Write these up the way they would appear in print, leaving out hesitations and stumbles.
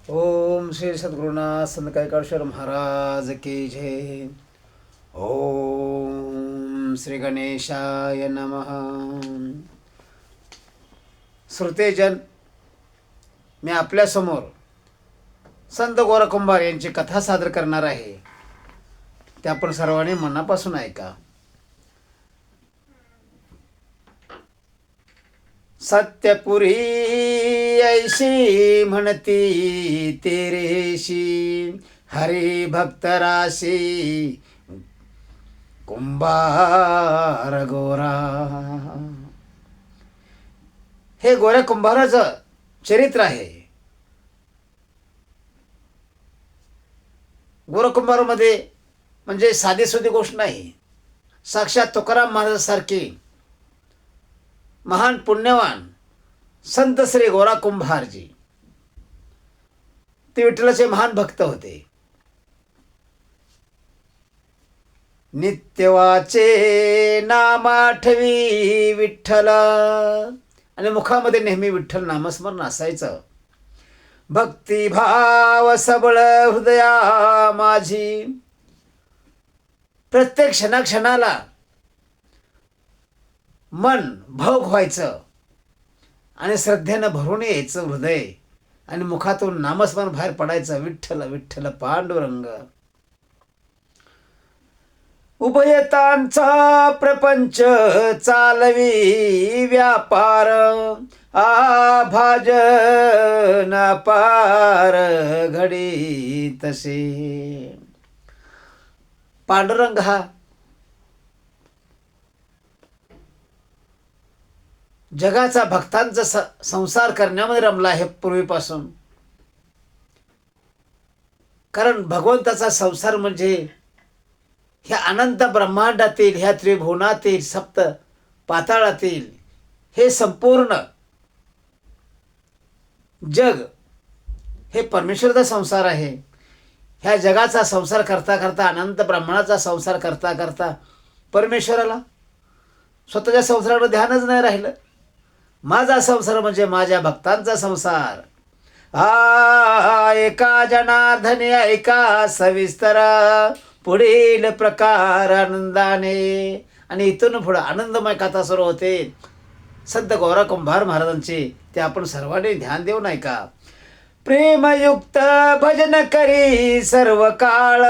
ओम श्री सद्गुरुनाथ संत कायकाळेश्वर महाराज की जय. ओम श्री गणेशाय नमः. श्रोतेजन, मी आपल्यासमोर संत गोरा कुंभार यांची कथा सादर करणार आहे. ते आपण सर्वांनी मनापासून ऐका. सत्यपुरी ऐशी म्हणती तेरेशी, हरी भक्तराशी कुंभार गोरा. हे गोऱ्या कुंभाराचं चरित्र आहे. गोरा कुंभारामध्ये म्हणजे साधीसुधी गोष्ट नाही. साक्षात तुकाराम महाराजासारखी महान पुण्यवान संत श्री गोरा कुंभारजी, ते विठ्ठलाचे महान भक्त होते. नित्यवाचे नाम आठवी विठ्ठल, आणि मुखामध्ये नेहमी विठ्ठल नामस्मरण असायचं. भक्तिभाव सबळ हृदया माझी, प्रत्येक क्षणाक्षणाला मन भावुक व्हायचं आणि श्रद्धेनं भरून यायचं हृदय, आणि मुखातून नामस्मरण बाहेर पडायचं. विठ्ठल विठ्ठल पांडुरंग. उभयतांचा प्रपंच चालवी व्यापार, भाजन पार घडी तसे. पांडुरंग हा जगाचा भक्तांचा संसार करण्यामध्ये रमला आहे पूर्वीपासून. कारण भगवंताचा संसार म्हणजे ह्या अनंत ब्रह्मांडातील, ह्या त्रिभुवनातील, सप्त पाताळातील हे संपूर्ण जग हे परमेश्वराचा संसार आहे. ह्या जगाचा संसार करता करता, अनंत ब्रह्मांडाचा संसार करता करता परमेश्वराला स्वतःच्या संसाराकडे ध्यानच नाही राहिलं. माझा संसार म्हणजे माझ्या भक्तांचा संसार. एका जनार्दने ऐका सविस्तर, पुढील प्रकार आनंदाने. आणि इथून पुढं आनंदमय कथा सुरू होते संत गोरा कुंभार महाराजांची. ते आपण सर्वांनी ध्यान देऊन ऐका. प्रेमयुक्त भजन करी सर्व काळ,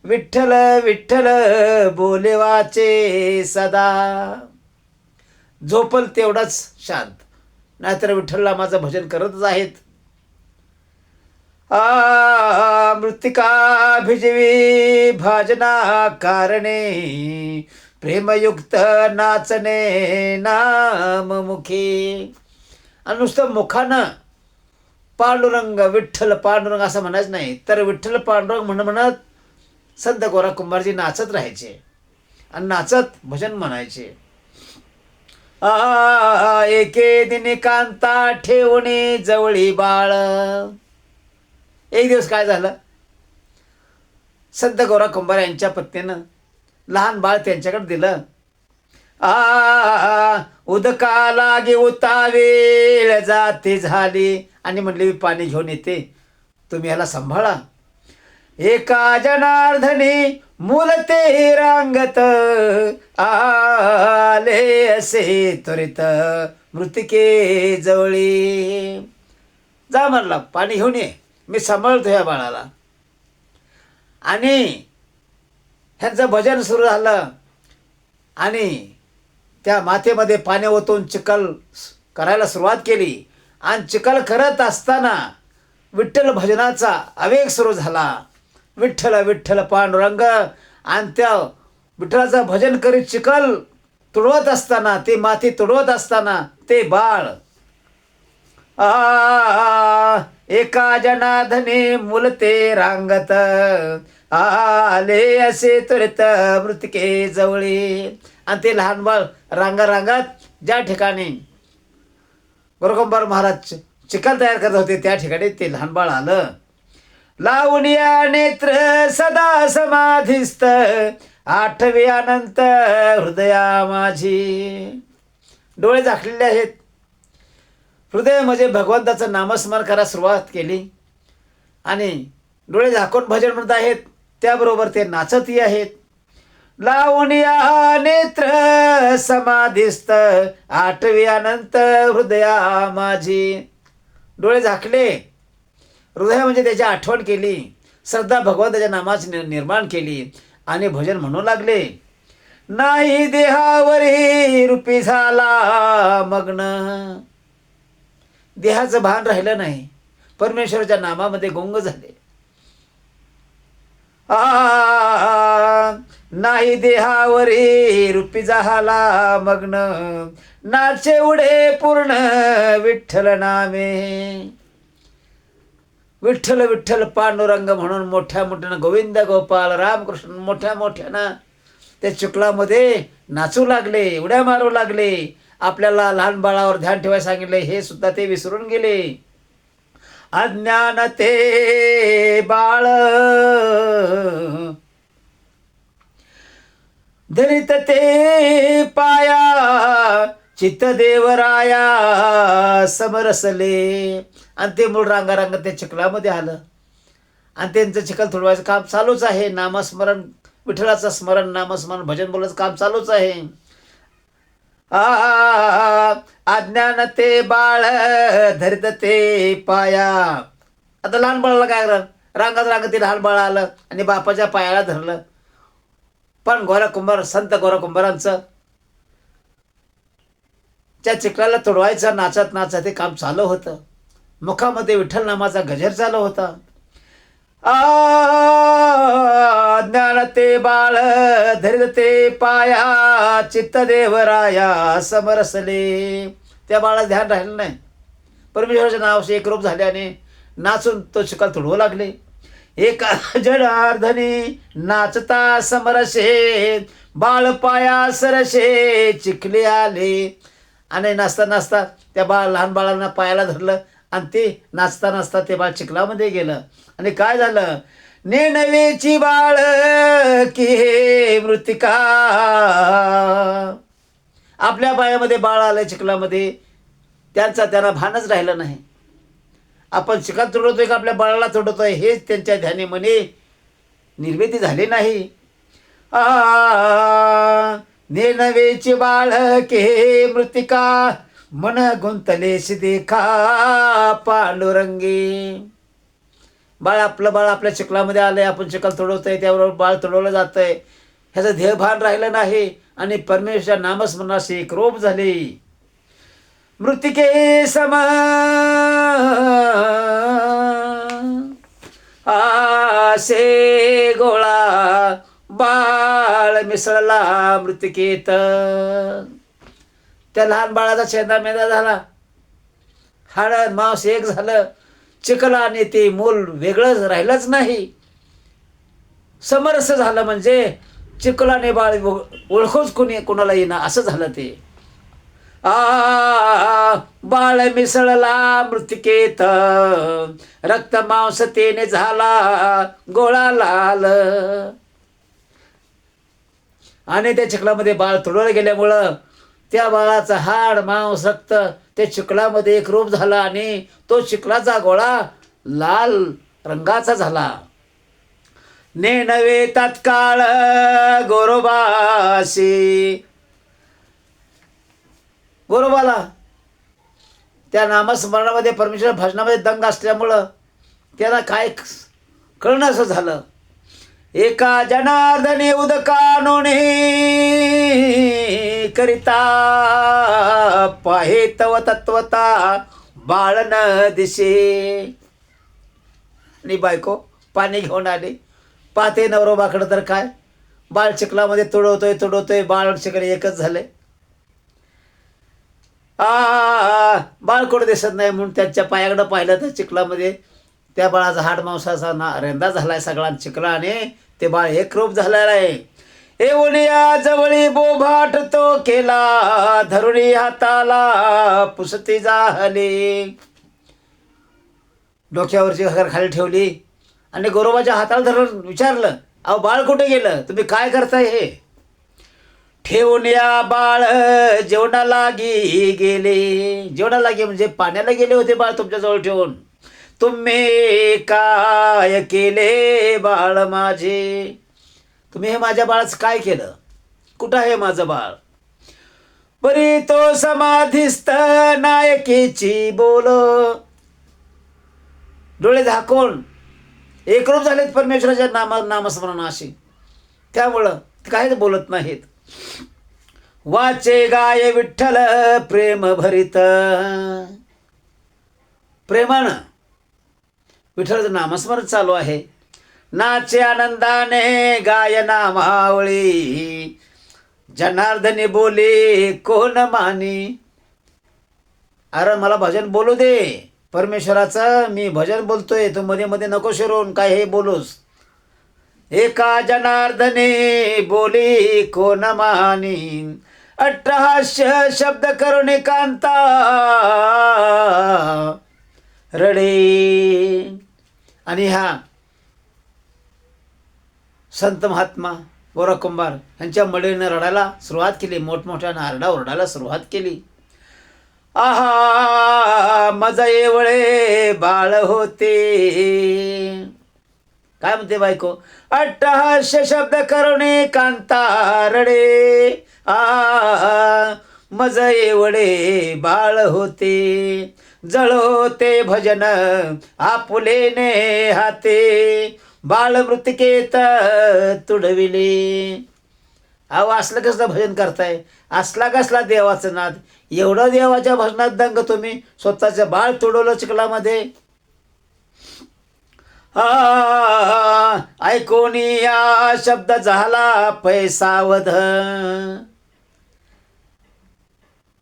विठ्ठल विठ्ठल बोले वाचे सदा. झोपल तेवढाच शांत, नाहीतर विठ्ठलला माझं भजन करतच आहेत. मृत्तिका भिजवी भाजना कारणे, प्रेमयुक्त नाचणे नाममुखी. आणि नुसतं मुखानं पांडुरंग विठ्ठल पांडुरंग असं म्हणायचं नाही, तर विठ्ठल पांडुरंग म्हणत संत गोरा कुंभारजी नाचत राहायचे आणि नाचत भजन म्हणायचे. एके दिनी कांता ठेवणे जवळी बाळ. एक दिवस काय झालं, संत गोरा कुंभार यांच्या पत्नीनं लहान बाळ त्यांच्याकडे दिलं. उदका लागे उतावेळ जाते झाली, आणि म्हणले मी पाणी घेऊन येते, तुम्ही ह्याला सांभाळा. एका जनार्दनी मूल ते रांगत, आले असे त्वरित मृतिके जवळी. जा म्हणला, पाणी घेऊन ये, मी सांभाळतो ह्या बाळाला. आणि ह्यांचं भजन सुरू झालं, आणि त्या मातेमध्ये पाणी ओतून चिखल करायला सुरुवात केली. आणि चिखल करत असताना विठ्ठल भजनाचा आवेग सुरू झाला. विठ्ठल विठ्ठल पांडुरंग. आणि त्या विठ्ठलाचं भजन करीत चिखल तुडवत असताना, ते माती तुडवत असताना ते बाळ एका जनार्दनी मूल ते रांगत, आले असे त्वरित मृतिके जवळी. आणि ते लहान बाळ रांगात ज्या ठिकाणी गोरा कुंभार महाराज चिखल तयार करत होते त्या ठिकाणी ते लहान बाळ आलं. लावून या नेत्र सदा समाधिस्थ, आठवे अनंत हृदया माझी. डोळे झाकलेले आहेत. हृदयामध्ये भगवंताचं नामस्मरण करायला सुरुवात केली. आणि डोळे झाकून भजन म्हणत आहेत, त्याबरोबर ते नाचतही आहेत. लावून या नेत्र समाधिस्थ आठवी अनंत हृदया माझी. डोळे झाकले, हृदय म्हणजे त्याची आठवण केली, श्रद्धा भगवंताच्या नामाची निर्माण केली आणि भजन म्हणू लागले. नाही देहावरी रूपी झाला मग्न. देहाचं भान राहिलं नाही, परमेश्वराच्या नामामध्ये गुंग झाले. नाही देहावरी रूपी झाला मग्न, नाचे उडे पूर्ण विठ्ठल नामे. विठ्ठल विठ्ठल पांडुरंग म्हणून मोठ्या मोठ्यानं गोविंद गोपाल रामकृष्ण मोठ्या मोठ्यानं त्या चिखलामध्ये नाचू लागले, उड्या मारू लागले. आपल्याला लहान बाळावर ध्यान ठेवायला सांगितले, हे सुद्धा ते विसरून गेले. अज्ञान ते बाळ धरित ते पाया, चित्त देवराया समरसले. आणि ते मूळ रांगारांग त्या चिखलामध्ये आलं आणि त्यांचं चिखल तुडवायचं काम चालूच आहे. नामस्मरण, विठ्ठलाचं स्मरण, नामस्मरण, भजन बोलायचं काम चालूच आहे. अज्ञान ते बाळ धरित ते पाया. आता लहान बाळाला काय रांगात रांगत ते लहान बाळ आलं आणि बापाच्या पायाला धरलं. पण गोरा कुंभार, संत गोरा कुंभारांचं त्या चिखलाला तोडवायचं नाचत नाचत ते काम चालू होतं. मुखामध्ये विठ्ठल नामाचा गजर चालू होता. ज्ञान ते बाळ धरित ते पाया, चित्त देवराया समरसले. त्या बाळाला ध्यान राहिलं नाही. परमेश्वराच्या नावाशी एकरूप झाल्याने नाचून तो चिखल तुडवू लागले. एका जडार्धनी नाचता समरसे, बाळ पाया सरसे चिखले आले. आणि नाचता नाचता त्या लहान बाळांना पायाला धरलं आणि ते नाचता नाचता ते बाळ चिखलामध्ये गेलं. आणि काय झालं, नेणवेची बाळ की हे मृतिका. आपल्या पायामध्ये बाळ आलं चिखलामध्ये, त्यांना भानच राहिलं नाही. आपण चिखल तोडवतोय का आपल्या बाळाला तोडवतोय हेच त्यांच्या ध्यानी मने निर्मिती झाली नाही. नेणवेची बाळ के मृतिका, मन गुंतलेश देखा पांडुरंगी. बाळ आपल्या चिखलामध्ये आलंय, आपण चिखल तोडवतोय, त्याबरोबर बाळ तोडवलं जातंय, ह्याचं ध्येयभान राहिलं नाही आणि परमेश्वर नामस्मरणाशी एकरूप झाले. मृतिके सम आसे गोळा, बाळ मिसळला मृतिकेत. त्या लहान बाळाचा छेदा मेदा झाला, हाड मांस एक झालं. चिखला आणि ते मूल वेगळंच राहिलंच नाही, समरस झालं. म्हणजे चिखलाने बाळ ओळखूच कोणाला येईना असं झालं ते. बाळ मिसळला मृतिकेत, रक्त मांस तेने झाला गोळा लाल. आणि त्या चिखलामध्ये बाळ तुडवलं गेल्यामुळं त्या बाळाचं हाड मांस रक्त त्या चिखलामध्ये एकरूप झाला आणि तो चिखलाचा गोळा लाल रंगाचा झाला. नेणवे तात्काळ गोरोबाशी. गोरोबाला त्या नामस्मरणामध्ये परमेश्वर भजनामध्ये दंग असल्यामुळं त्याला काय कळणं असं झालं. एका जनार्दने उदकानोने करिता, पाहे तव तत्वता बाळ न दिसे. आणि बायको पाणी घेऊन आली, पाहते नवरोबाकडं तर काय बाळ चिखलामध्ये तुडवतोय, बाळ चिखल एकच झाले. बाळ कुठं दिसत नाही म्हणून त्यांच्या पायाकडं पाहिलं तर चिखलामध्ये त्या बाळाचा हाड मांसाचा रेंदा झालाय सगळा चिखलाने. ते बाळ एकरूप झालेलं आहे. एवढ्या जवळी बोभाट तो केला, धरुणी हाताला पुसती झाली. डोक्यावरची घागर खाली ठेवली आणि गोरोबाच्या हाताला धरून विचारलं, अहो बाळ कुठे गेलं, तुम्ही काय करताय हे. ठेवून या बाळ जेवणालागी गेले. जेवणालागी म्हणजे पाण्याला गेले होते बाळ तुमच्याजवळ ठेवून. तुम्ही काय केले बाळ माझे. तुम्ही हे माझ्या बाळाचं काय केलं. कुठं आहे माझं बाळ. परी तो समाधीस्थ नायकीची बोल. डोळे झाकून एकरूप झालेत परमेश्वराच्या नामस्मरणाशी. त्यामुळं ते काहीच बोलत नाहीत. वाचे गाय विठ्ठल प्रेम भरित. प्रेमानं विठ्ठलाचं नामस्मरण चालू आहे. नाचे आनंदाने गाय नामावळी. जनार्दनी बोले कोण मानी. अरे मला भजन बोलू दे परमेश्वराचं. मी भजन बोलतोय, तू मध्ये मध्ये नको शिरून काय हे बोलूस. एका जनार्दने बोली कोण मानी. अट्टहास्य शब्द करून एकांता रडे. आणि हा संत महात्मा गोरा कुंभार यांच्या मडीनं रडायला सुरुवात केली. मोठमोठ्यानं आरडाओरडायला सुरुवात केली. आहा मजा एवळे बाळ होते. काय म्हणते बायको. अट्टहास्य शब्द करुणे कांता रडे. मज एवढे बाळ होते. जळोते भजन आपुलेने हाते. बाळ मृतिकेत तुडविले. अहो असलं कसलं भजन करताय. असला कसला देवाचं नाद. एवढं देवाच्या भजनात दंग तुम्ही स्वतःचं बाळ तुडवलं चिखलामध्ये. ऐकून या शब्द झाला पैसावध.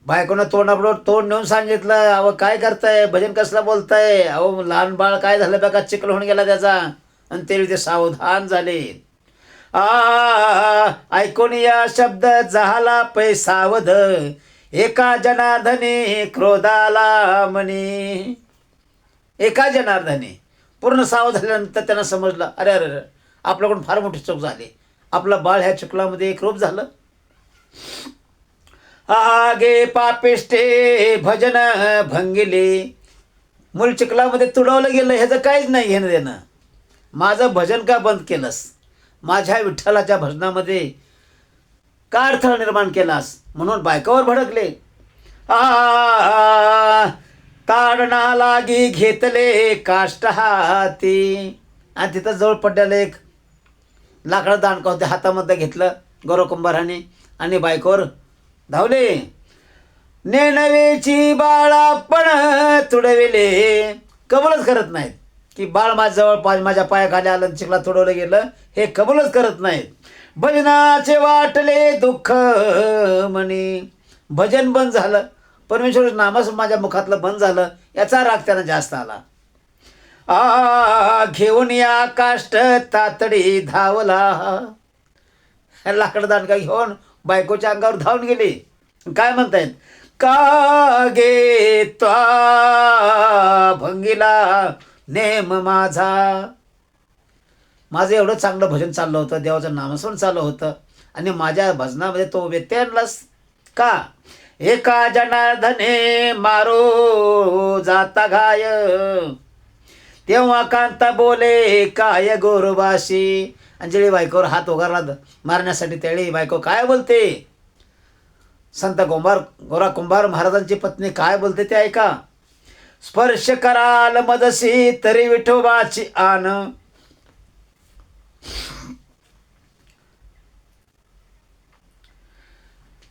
बायकोनं तोंडापुढं तोंड नेऊन सांगितलं. अहो काय करताय, भजन कसलं बोलताय. अहो लहान बाळ काय झालं बघा, चिखल होऊन गेला त्याचा. आणि ते सावधान झाले. ऐकून या शब्द झाला पैसावध. एका जनार्दनी क्रोधाला म्हणे. एका जनार्दनी पूर्ण सावध झाल्यानंतर त्यांना समजलं, अरे अरे अरे आपल्याकडून फार मोठी चूक झाली. आपलं बाळ ह्या चिखलामध्ये एकरूप झालं. आगे पापिष्टे भजन भंगिले. मूल चिखलामध्ये तुडवलं गेलं ह्याचं काहीच नाही घेणं देणं. माझं भजन का बंद केलंस. माझ्या विठ्ठलाच्या भजनामध्ये का अडथळा निर्माण केलास. म्हणून बायकावर भडकले. ताडना लागी घेतले काष्ट हाती. आणि तिथं जवळ पडलेलं एक लाकडं दांडकं होते हातामध्ये घेतलं गौरकुंभाराने आणि बायकोवर धावले. नेणवेची बाळा पण तुडविले. कबूलच करत नाहीत की बाळ माझ्याजवळ माझ्या पायाखाली आलं चिखला तुडवलं गेलं. हे कबूलच करत नाहीत. भजनाचे वाटले दुःख म्हणे. भजन बंद झालं. परमेश्वर नामच माझ्या मुखातलं बंद झालं. याचा राग त्यांना जास्त आला. घेऊन या काष्ट तातडी धावला. लाकड दांडका घेऊन बायकोच्या अंगावर धावून गेली. काय म्हणतायत. का गे त्वा भंगीला नेम माझा. माझं एवढं चांगलं भजन चाललं होतं, देवाचं नामस्मरण चाललं होतं आणि माझ्या भजनामध्ये तो व्यत्यय आणलास का. एका जनार्दने मारो जाता घाय. तेव्हा कांता बोले काय गोरबाशी. अंजली बायकोवर हात उगारला मारण्यासाठी. त्यावेळी बायको काय बोलते. संत गोरा कुंभार महाराजांची पत्नी काय बोलते ते ऐका. स्पर्श कराल मदसी तरी विठोबाची आन.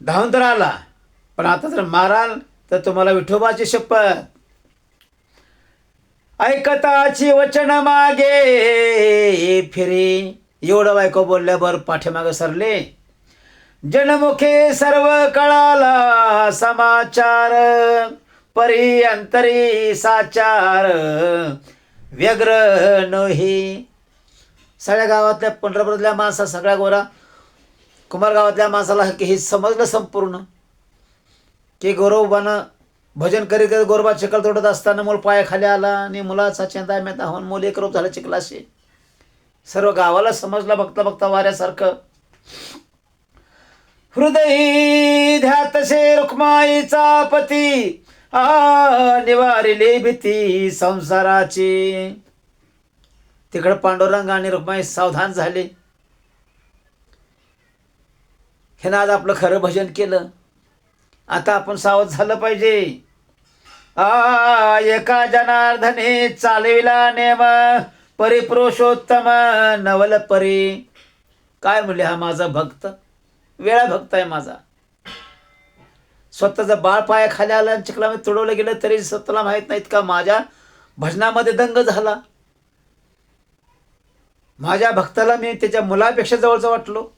धावून तर आला पण आता जर माराल तर तुम्हाला विठोबाची शपथ. ऐकताची वचन मागे फिरे. एवढं बायको बोलल्यावर पाठीमागे सरले. जनमुखे सर्व कळाला समाचार. परी अंतरी साचार व्यग्र नोही. सगळ्या गावातल्या पंढरपूरातल्या माणसा सगळ्या गोरा कुमार गावातल्या माणसाला हे समजलं संपूर्ण की गौरवबानं भजन करीत करीत गोरबा चिखल तोडत असताना मूल पायाखाली आला आणि मुलाचा चेंदा मेता होऊन मूल एकरूप झालं चिखलाशी. सर्व गावाला समजलं बघता बघता वाऱ्यासारखं. हृदयी ध्यातसे रुक्माईचा पती निवारिली भीती संसाराची. तिकडं पांडुरंग आणि रुक्माई सावधान झाले. ह्यानं आज आपलं खरं भजन केलं, आता आपण सावध झालं पाहिजे. एका जनार्दने चालविला नेम, परिपुरुषोत्तम नवल परी. काय म्हणले हा माझा भक्त, वेळा भक्त आहे माझा. स्वतःचं बाळ पाया खाली आलं आणि चिखलामध्ये तुडवलं गेलं तरी स्वतःला माहीत नाहीत का माझ्या भजनामध्ये दंग झाला. माझ्या भक्ताला मी त्याच्या मुलापेक्षा जवळचा वाटलो.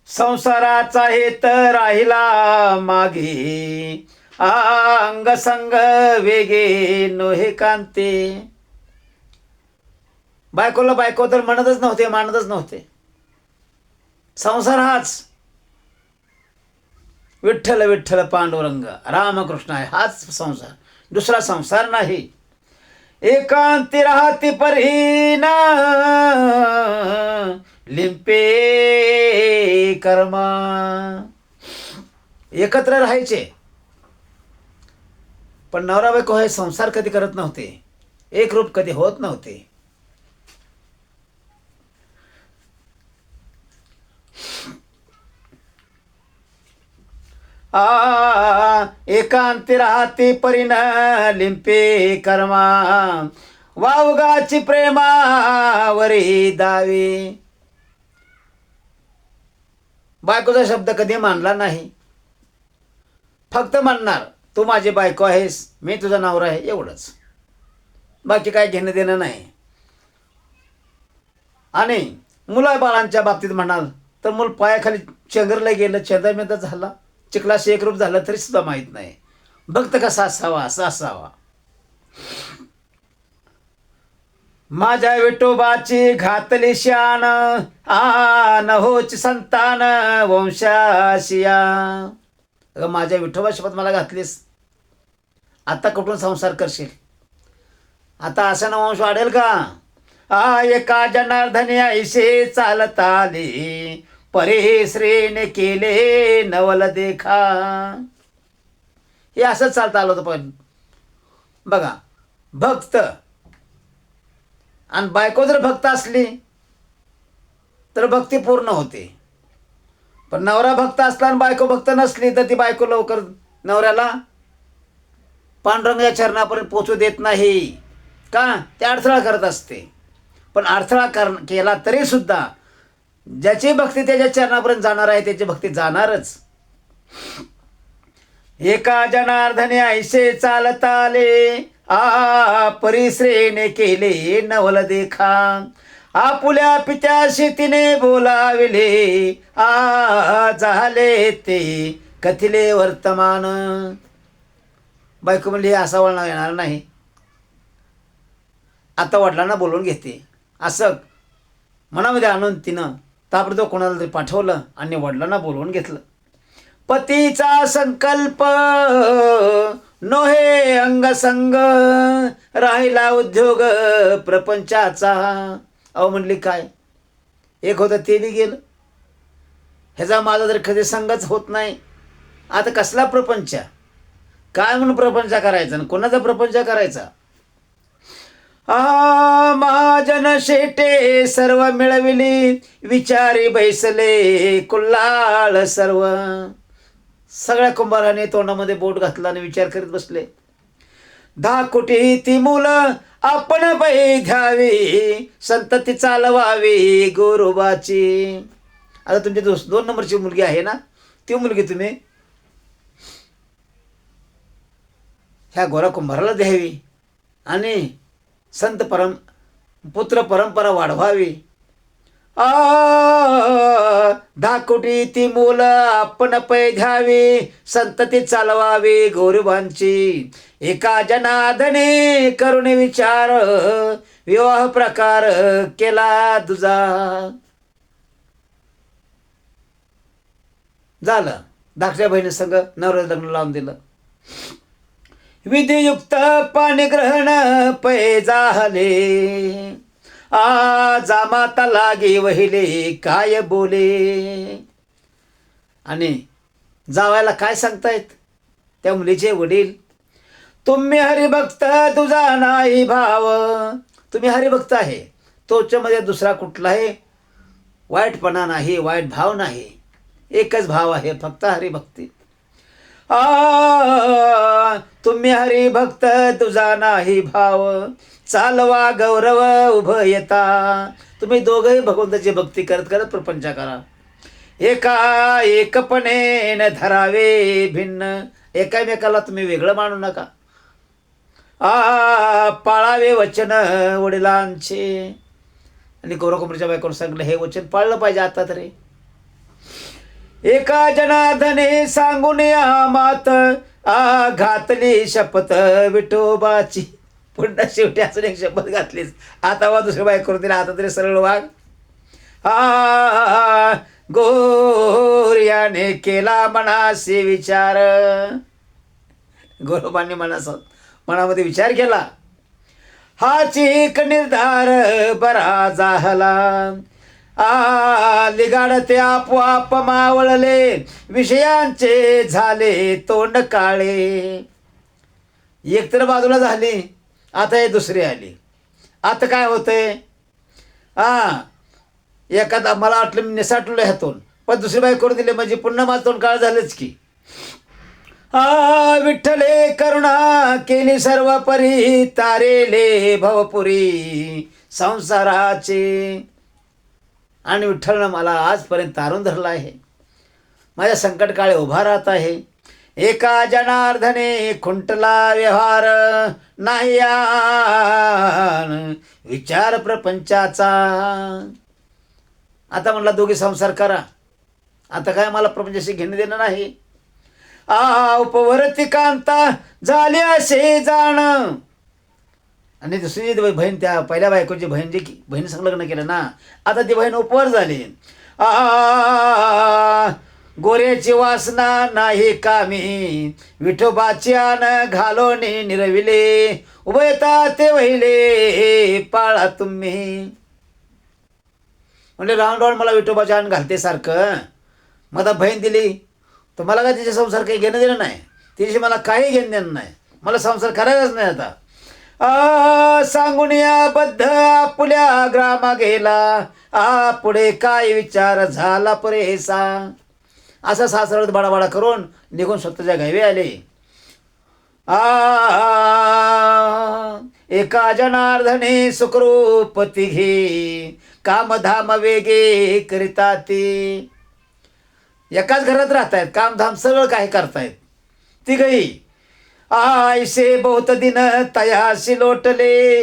संसाराचा हेत राहिला मागे, अंग संग वेगे नोहे कांते. बायकोला बायको तर म्हणतच नव्हते, मानतच नव्हते. संसार हाच विठ्ठल विठ्ठल पांडुरंग रामकृष्ण आहे, हाच संसार, दुसरा संसार नाही. एकांती राहती परहीन लिंपे कर्मा. एकत्र राहायचे पण नवरा बायको हे संसार कधी करत नव्हते, एक रूप कधी होत नव्हते. एकांती राहती परिण लिंपे कर्मा, वावगाची प्रेमावरी दावी. बायकोचा शब्द कधी मानला नाही, फक्त म्हणणार तू माझी बायको आहेस, मी तुझा नवरा आहे, एवढंच. बाकी काय घेणं देणं नाही. आणि मुला बाळांच्या बाबतीत म्हणाल तर मूल पायाखाली चेंगरलं गेलं, चेंदरमेंद झाला, चिखलाशी एकरूप झालं तरी सुद्धा माहीत नाही. भक्त कसा असावा, असा असावा. माझ्या विठोबाची घातली शान, नहोच संतान वंशाशिया. अगं माझ्या विठोबा शपथ मला घातलीस, आता कुठून संसार करशील, आता असं ना वंश वाढेल का. एका जनार्दने ऐसे चालत आले, परेश्रीने केले नवल देखा. हे असंच चालतं आलं होतं. पण बघा, भक्त आणि बायको जर भक्त असली तर भक्ती पूर्ण होते. पण नवरा भक्त असला आणि बायको भक्त नसली तर ती बायको लवकर नवऱ्याला पांडुरंगाच्या चरणापर्यंत पोचू देत नाही. का, ते अडथळा करत असते. पण अडथळा केला तरी सुद्धा ज्याची भक्ती त्याच्या चरणापर्यंत जाणार आहे त्याची भक्ती जाणारच. एका जनार्दने ऐसे चालत आले, परिश्रेने केले नवल देखा. आपुल्या पित्याशी तिने बोलाविले, झाले ते कथिले वर्तमान. बायको म्हणली असा वळणा येणार नाही, आता वडिलांना बोलवून घेते. असं मनामध्ये आणून तिनं ताबडतोब कोणाला तरी पाठवलं आणि वडिलांना बोलवून घेतलं. पतीचा संकल्प नोहे अंगसंग, राहिला उद्योग प्रपंचाचा. अहो म्हणली काय, एक होतं ते बी गेलं, ह्याचा माझा जर कधी संगच होत नाही, आता कसला प्रपंच, काय म्हणून प्रपंच करायचा आणि कोणाचा प्रपंच करायचा. महाजन शेटे सर्व मिळविली, विचारी बैसले कुल्लाळ सर्व. सगळ्या कुंभाराने तोंडामध्ये बोट घातला आणि विचार करीत बसले. 10 कोटी ती मुलं आपण बाई घ्यावी, संतती चालवावी गोरोबाची. आता तुमची 2 नंबरची मुलगी आहे ना, ती मुलगी तुम्ही ह्या गोरा कुंभाराला द्यावी आणि संत पुत्र परंपरा वाढवावी. 10 कोटी ती मुलं आपण पै घ्यावी, संतती चालवावी गौरवांची. एका जनार्दने करून विचार, विवाह प्रकार केला तुझा. झालं, धाकट्या बहिणी संग नवऱ्याला लग्न लावून दिलं. विधियुक्त पाणीग्रहण पै झाले, जामाता लागे वहिले काय बोले. आणि जावायला काय सांगतायत त्या मुलीचे वडील? तुम्ही हरिभक्त तुझा नाही भाव. तुम्ही हरिभक्त आहे, तोच्यामध्ये दुसरा कुठलाही वाईटपणा नाही, वाईट भाव नाही. एकच भाव आहे, फक्त हरिभक्ती. तुम्ही हरिभक्त तुझा नाही भाव, चालवा गौरव उभं येता. तुम्ही दोघंही भगवंताची भक्ती करत करत प्रपंच करा. एका एकपणे न धरावे भिन्न. एकामेकाला तुम्ही वेगळं मानू नका. पाळावे वचन वडिलांचे. आणि गौरकुमारीच्या बायकोनं सांगितलं, हे वचन पाळलं पाहिजे आता तरी. एका जनार्दने सांगून या मात, घातली शपथ विठोबाची. पुन्हा शेवटी असं एक शपथ घातलीच, आता वा दुसऱ्या बायकोनं दिला, आता तरी सरळ वाग. गोर्याने केला मनाशी विचार. गोरोबाने मनामध्ये विचार केला. हाची एक निर्धार बरा झाला. लिगाडते आपोआप मावळले, विषयांचे झाले तोंड काळे. एक तर बाजूला झाली, आता हे दुसरी आली. आता काय होतंय? एखादा मला वाटलं मी निसाटलो ह्यातून, पण दुसरी बाई करून दिले म्हणजे पुन्हा माझं तोंड काळ झालंच की. विठ्ठले करुणा केली सर्व परी, तारेले भवपुरी संसाराचे. आणि विठ्ठलनं मला आजपर्यंत तारून धरला आहे, माझ्या संकट काळी उभा राहत आहे. एका जनार्दने खुंटला व्यवहार, नाही विचार प्रपंचाचा. आता म्हणला दोघे संसार करा, आता काय मला प्रपंचाशी घेणं देणं नाही. उपवरती कांता झाली असे जाण. आणि दुसरी बहीण, त्या पहिल्या बायकोची बहीण, जी बहीण संलग्न केलं ना, आता ती बहीण उपवर झाली. गोऱ्याची वासना नाही कामी, विठोबाची आन घालोनी निरविले. उभयता ते वहिले पाळा तुम्ही. म्हणजे राऊंड राऊंड मला विठोबाची आण घालते सारखं. मला बहीण दिली, तर मला काय तिच्या संसार काही घेणं देणं नाही, तिच्याशी मला काही घेणं देणं नाही, मला संसार करायचाच नाही आता. सांगून या बद्ध आपुल्या ग्रामा गेला, पुढे काय विचार झाला पुरेसा. असं सासरवत बाडाबाडा करून निघून स्वतःच्या गावी आले. एका जनार्दने सुखरूप तिघे, कामधाम वेगे करिता ते. एकाच घरात राहतायत, कामधाम सगळं काही करतायत तिघही. आयसे बहुत दिन तयाशी लोटले,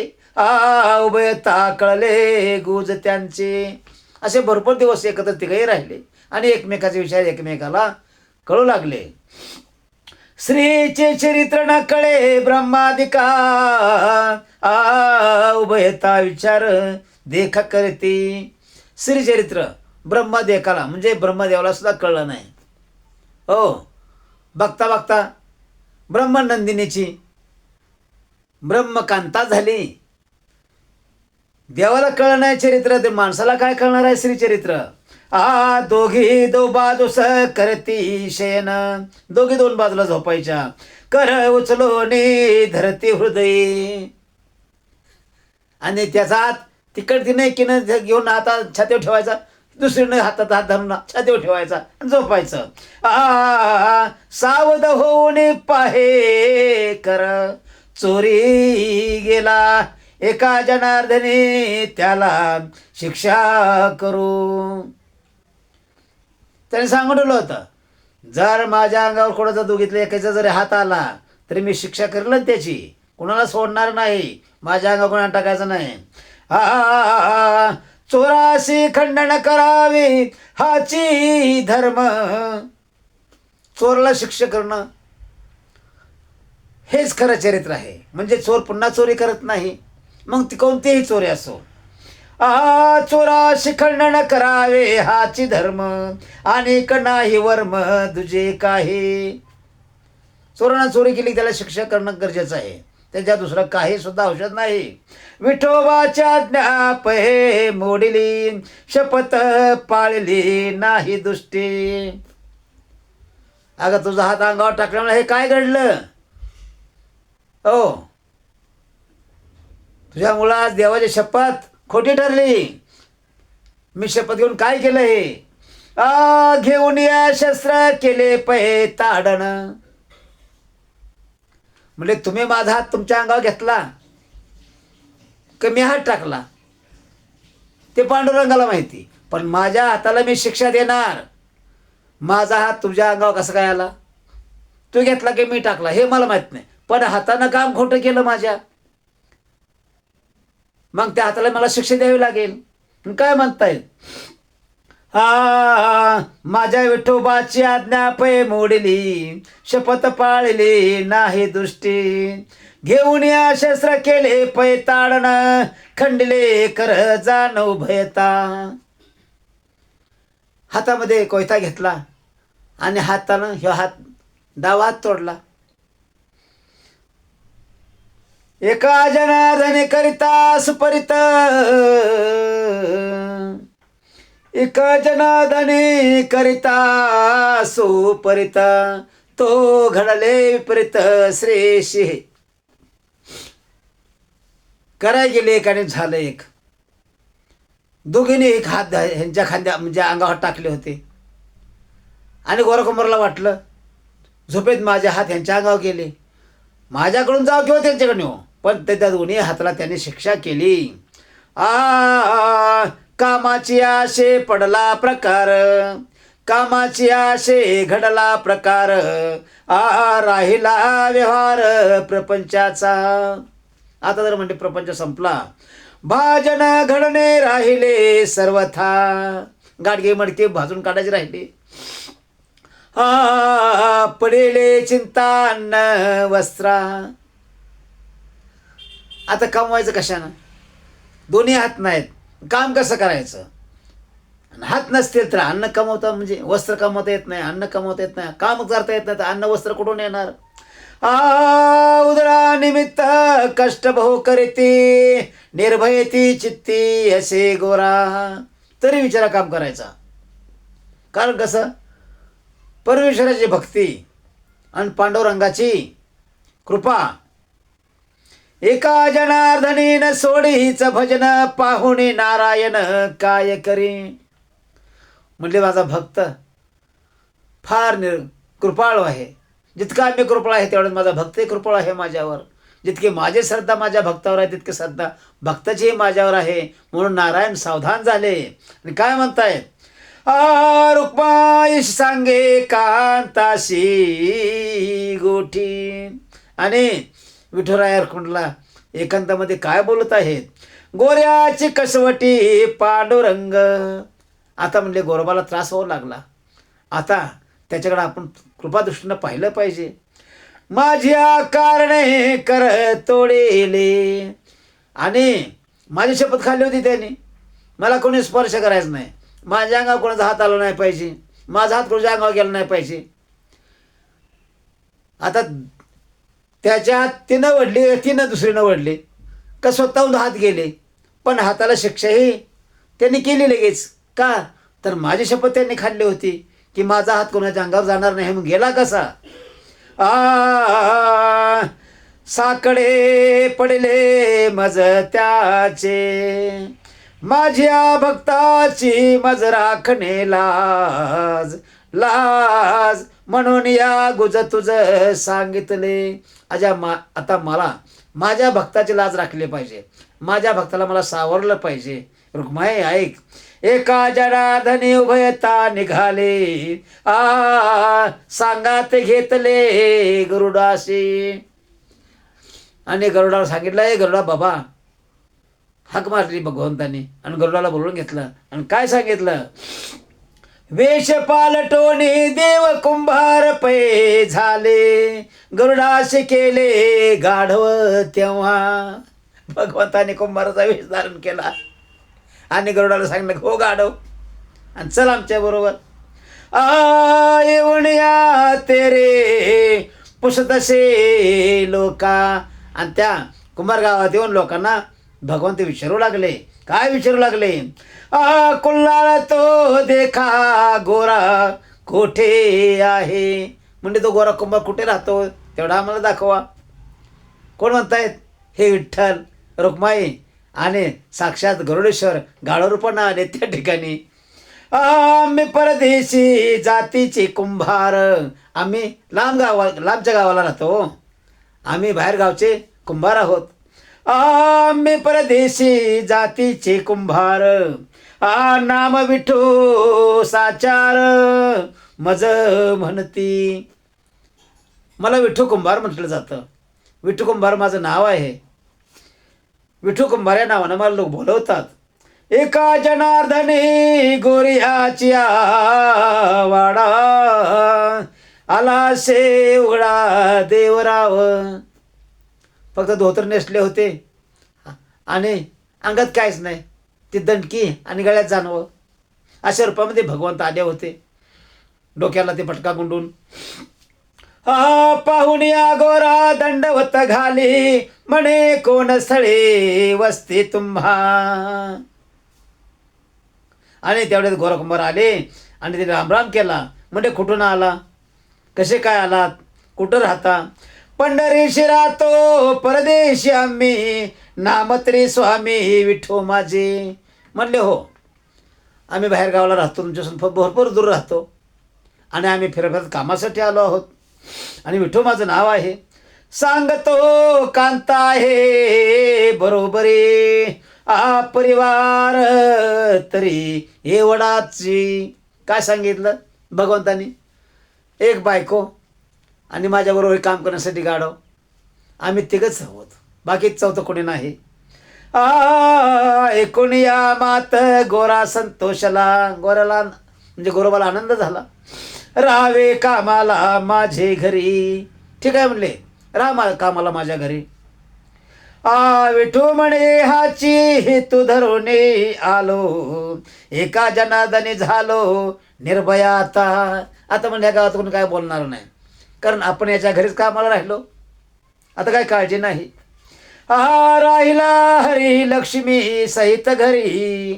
उभयता कळले गुज त्यांचे. असे भरपूर दिवस एकत्र तिघही राहिले आणि एकमेकाचे विचार एकमेकाला कळू लागले. श्रीचे चरित्र न कळे ब्रह्मादिका, उभयता विचार देखा करते. श्रीचरित्र ब्रह्मदेकाला म्हणजे ब्रह्मदेवाला सुद्धा कळलं नाही. हो, बघता बघता ब्रह्मनंदिनीची ब्रह्मकांता झाली. देवाला कळलं नाही चरित्र, ते माणसाला काय कळणार आहे श्रीचरित्र. दोघी दो बाजूस करती शयन. दोघी दोन बाजूला झोपायच्या. कर उचलो ने धरती हृदय. आणि त्याचा हात तिकडतीने किन घेऊन हातात छातीवर ठेवायचा, दुसरीने हातात हात धरून छातीवर ठेवायचा, झोपायचं. सावध होऊन पाहे कर चोरी गेला, एका जनार्दने त्याला शिक्षा करू. त्याने सांगून ठेवलं होतं, जर माझ्या अंगावर कोणाचा दोघीतला एकाचा जरी हात आला तरी मी शिक्षा करेल त्याची, कुणाला सोडणार नाही, माझ्या अंगावर कोणाला टाकायचं नाही. चोराशी खंडन करावे हाची धर्म. चोरला शिक्षा करणं हेच खरं चरित्र आहे. म्हणजे चोर पुन्हा चोरी करत नाही, मग ती कोणतीही चोरी असो. चोराशी खंडन करावे हाची धर्म, अनेक नाही वर्म तुझे काही. चोरानं चोरी केली त्याला शिक्षा करणं गरजेचं आहे, त्याच्या दुसरं काही सुद्धा औषध नाही. विठोबाच्या ज्ञापहे मोडिली, शपथ पाळली नाही दुष्टी. अगं तुझा हात अंगावर टाकल्यामुळे हे काय घडलं? हो, तुझ्या मुळात देवाची शपथ खोटी ठरली. मी शपथ घेऊन काय केलं हे? घेऊन या शस्त्र केले पै ताडण. म्हणजे तुम्ही माझा हात तुमच्या अंगावर घेतला की मी हात टाकला ते पांडुरंगाला माहिती, पण माझ्या हाताला मी शिक्षा देणार. माझा हात तुझ्या अंगावर कसा काय आला? तू घेतला की मी टाकला हे मला माहित नाही, पण हातानं काम खोटं केलं माझ्या, मग त्या हाताला मला शिक्षा द्यावी लागेल. काय म्हणताय? माझ्या विठोबाची आज्ञा पै मोडली, शपथ पाळली नाही दृष्टी. घेऊन या शस्त्र केले पै ताडण, खंडले कर जाणव भयता. हातामध्ये कोयता घेतला आणि हातानं ह्यो हात डावा हात तोडला. एका जनार्दने करिता सुपरित, एका जनार्दने करिता सुपरित, तो घडले विपरीत श्रेयशी. कराय गेले एक आणि झालं एक. दोघींनी एक हात ह्यांच्या खांद्या म्हणजे अंगावर टाकले होते आणि गोरकुंभाराला वाटलं झोपेत माझे हात ह्यांच्या अंगावर गेले, माझ्याकडून जाऊ किंवा त्यांच्याकडून येऊ, पण त्या दोन्ही हाताला त्यांनी शिक्षा केली. कामाची आशे पडला प्रकार, कामाची आशे घडला प्रकार, राहिला व्यवहार प्रपंचाचा. आता जर म्हणते प्रपंच संपला, भाजन घडणे राहिले सर्वथा. गाडगे मडके भाजून काढायचे राहिले. पडेले चिंता अन्न वस्त्रा. आता कमवायचं कशानं? दोन्ही हात नाहीत, काम कसं करायचं? हात नसतील तर अन्न कमवता म्हणजे वस्त्र कमवता येत नाही, अन्न कमवता येत नाही, काम करता येत नाही तर अन्न वस्त्र कुठून येणार? उदरा निमित्त कष्ट बहु करीती, निर्भयती चित्ती असे गोरा. तरी विचारा काम करायचा. कारण कसं? परमेश्वराची भक्ती आणि पांडुरंगाची कृपा. एका जनार्दनीन सोडीच भजन, पाहुणे नारायण काय करी. म्हणजे माझा भक्त फार कृपाळू आहे. जितका मी कृपाळ आहे तेवढंच माझा भक्तही कृपाळ आहे माझ्यावर. जितके माझे श्रद्धा माझ्या भक्तावर आहे तितके श्रद्धा भक्ताचीही माझ्यावर आहे. म्हणून नारायण सावधान झाले आणि काय म्हणतायत? रुक्माईश सांगे कांताशी गोठी. आणि विठुराया कुंडला एकांतामध्ये काय बोलत आहेत? गोऱ्याची कसवटी पांडुरंग. आता म्हणले गोरोबाला त्रास होऊ लागला, आता त्याच्याकडे आपण कृपादृष्टीनं पाहिलं पाहिजे. माझ्या कारणे कर तोडेले. आणि माझी शपथ खाल्ली होती त्याने, मला कोणी स्पर्श करायचं नाही, माझ्या अंगावर कोणाचा हात आला नाही पाहिजे, माझा हात कोणाच्या अंगावर गेला नाही पाहिजे. आता त्याच्या हात तिनं वडली, तिनं दुसरीनं वडली का स्वतःहून हात गेले, पण हाताला शिक्षाही त्यांनी केली लगेच. का तर माझी शपथ त्यांनी खाल्ली होती की माझा हात कोणाच्या अंगावर जाणार नाही. मग गेला कसा? साकडे पडले मज त्याचे, माझ्या भक्ताची मज राखणे लाज. लाज म्हणून या गुज तुझ सांगितले. आता मला माझ्या भक्ताची लाज राखली पाहिजे, माझ्या भक्ताला मला सावरलं पाहिजे. रुक्माई ऐक. एका जनार्दनी उभयता निघाले, सांगात घेतले गरुडाशी. आणि गरुडाला सांगितलं, गरुडा बाबा. हाक मारली भगवंतानी आणि गरुडाला बोलवून घेतलं आणि काय सांगितलं? वेश पालटोने देव कुंभार पै झाले, गरुडाशी केले गाढव तेव्हा. भगवंताने कुंभाराचा वेश धारण केला आणि गरुडाला सांगितलं, हो गाढव आणि चल आमच्या बरोबर. येऊन या तेरे पुसतसे लोका. आणि त्या कुंभार गावात येऊन लोकांना भगवंत विचारू लागले. काय विचारू लागले? कुल्लाळ तो देखा गोरा कोठे आहे. म्हणजे तो गोरा कुंभार कुठे राहतो तेवढा आम्हाला दाखवा. कोण म्हणतायत? हे विठ्ठल रुक्माई आणि साक्षात गरुडेश्वर गाढवरूपानं आले त्या ठिकाणी. आम्ही परदेशी जातीचे कुंभार, आम्ही लांबच्या गावाला राहतो, आम्ही बाहेर गावचे कुंभार आहोत. आम्ही परदेशी जातीचे कुंभार, नाम विठू साचार मज म्हणती. मला विठू कुंभार म्हटलं जातं. विठू कुंभार माझं नाव आहे. विठू कुंभार या नावानं मला लोक बोलवतात. एका जनार्दनी गोरियाची वाडा, आला से उघडा देवराव. फक्त धोतर नेसले होते आणि अंगात काहीच नाही, ती दंडकी आणि गळ्यात जानवं अशा रूपामध्ये भगवंत आले होते. डोक्याला ते पटका गुंडून पाहुण्या गोरा दंडवत घाली, म्हणे कोण स्थळे वस्ती तुम्हा. आणि तेवढ्यात गोरा कुंभार आले आणि ते रामराम केला. म्हणजे कुठून आला, कसे काय आलात, कुठं राहता? पंढरीशी राहतो परदेशी आम्ही, नामत्री स्वामी विठो माझे. म्हणले हो, आम्ही बाहेर गावाला राहतो, तुमच्यासून भरपूर दूर राहतो आणि आम्ही फिरत कामासाठी आलो आहोत आणि विठो माझं नाव आहे. सांगतो कांता आहे बरोबरी, परिवार तरी एवढाची. काय सांगितलं भगवंतानी? एक बायको आणि माझ्याबरोबर काम करण्यासाठी गाढव, आम्ही तिघच आहोत, बाकी चौथं कोणी नाही. एकूण या मात गोरा संतोषला, गोऱ्याला म्हणजे गोरोबाला आनंद झाला. राहावे कामाला माझे घरी. ठीक आहे म्हणले, राहा कामाला माझ्या घरी. विठू म्हणे हाची हेतू धरोने आलो, एका जनार्दनी झालो निर्भया. आता म्हणजे या गावात कोणी काय बोलणार नाही, कारण आपण याच्या घरीच कामाला राहिलो, आता काय काळजी नाही. राहिला हरी लक्ष्मी सहित घरी,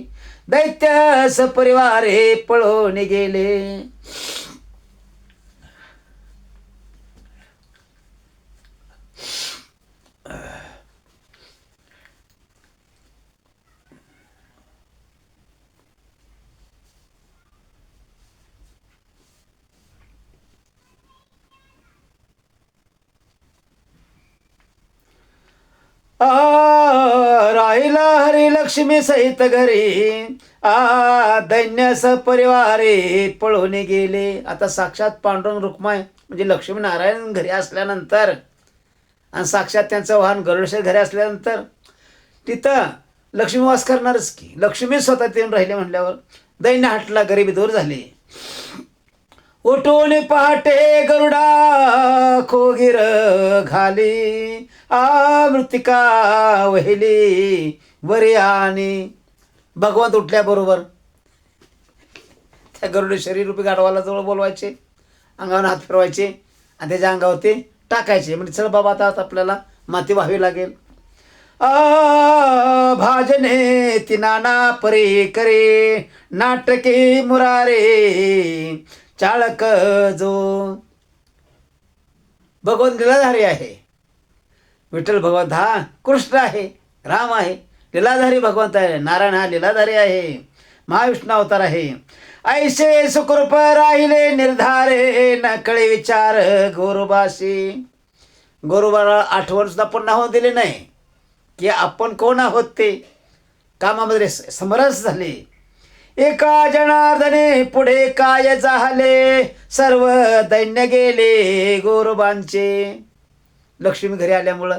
दैत्य सपरिवारे पळून गेले. राहिला हरी लक्ष्मी सहित घरी, दैन्य सपरिवारे पळून गेले. आता साक्षात पांडुरंग रुक्माई म्हणजे लक्ष्मी नारायण घरी असल्यानंतर आणि साक्षात त्यांचं वाहन गरुडेश्वर घरी असल्यानंतर तिथं लक्ष्मी वास करणारच की. लक्ष्मी स्वतः येऊन राहिले म्हटल्यावर दैन्य हटला, गरिबी दूर झाली. उठून पहाटे गरुडा खोगीर घाली, मृतिका वहिली वरी. आणि भगवंत उठल्याबरोबर त्या गरुडेश्वरी रूपी गाढवाला जवळ बोलवायचे, अंगावर हात फिरवायचे आणि त्याच्या अंगावर ते टाकायचे. म्हणजे चल बाबा, आता आपल्याला माती व्हावी लागेल. भाजने ती नाना परे करे, नाटके मुरारे चाळक जो. भगवंत लीलाधारी आहे. विठ्ठल भगवंत हा कृष्ण आहे, राम आहे, लीलाधारी भगवंत आहे. नारायण हा लीलाधारी आहे, महाविष्णू अवतार आहे. ऐसे सुकृप राहिले निर्धारे, न कळे विचार गोरोबाशी. गोरोबाला आठवण सुद्धा पुन्हा होऊन दिली नाही की आपण कोण आहोत. ते कामामध्ये समरस झाले. एका जनार्दने पुढे काय झाले, सर्व दैन्य गेले गोरोबांचे. लक्ष्मी घरी आल्यामुळं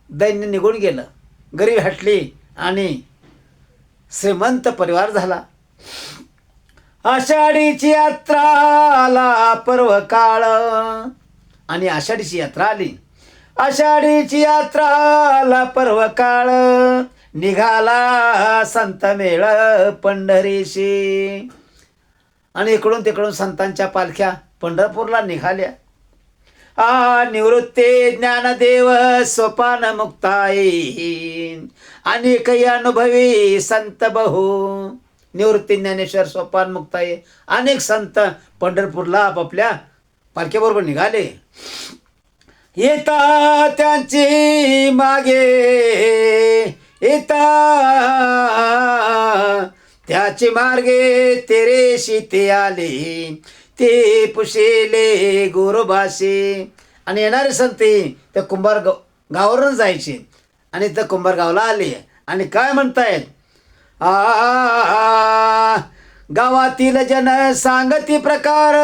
दैन्य निघून गेलं, गरीब हटली आणि श्रीमंत परिवार झाला. आषाढीची यात्रा आला पर्व काळ, आणि आषाढीची यात्रा आली. आषाढीची यात्रा आला पर्व काळ, निघाला संत मेळ पंढरीशी. आणि इकडून तिकडून संतांच्या पालख्या पंढरपूरला निघाल्या. निवृत्ती ज्ञानदेव सोपान मुक्ताई, अनेक अनुभवी संत बहु. निवृत्ती ज्ञानेश्वर सोपान मुक्ताई अनेक संत पंढरपूरला आपापल्या पालख्याबरोबर निघाले. येता त्यांची मागे येता त्याची मार्गे तेरेशी ते आले ते पुशेले गोरोबाशी. आणि येणारे संती त्या कुंभार गावावरून जायचे आणि त्या कुंभार गावाला आले आणि काय म्हणतायत, गावातील जन सांगती प्रकार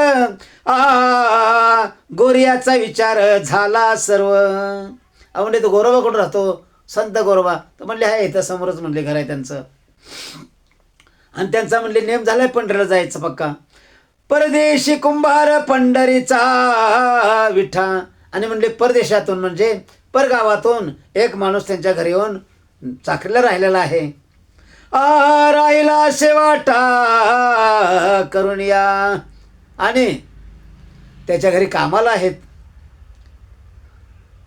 गोरियाचा विचार झाला सर्व. म्हणजे तो गोरोबा कुठं राहतो, संत गोरोबा. तर म्हणले आहे इथं समोरच म्हणले घर आहे त्यांचं. आणि त्यांचा म्हणले नेम झालाय पंढरीला जायचं पक्का. परदेशी कुंभार पंढरीचा विठा. आणि म्हणले परदेशातून म्हणजे परगावातून एक माणूस त्यांच्या घरी येऊन चाकरीला राहिलेला आहे. राहिला शेवाटा करून या. आणि त्याच्या घरी कामाला आहेत.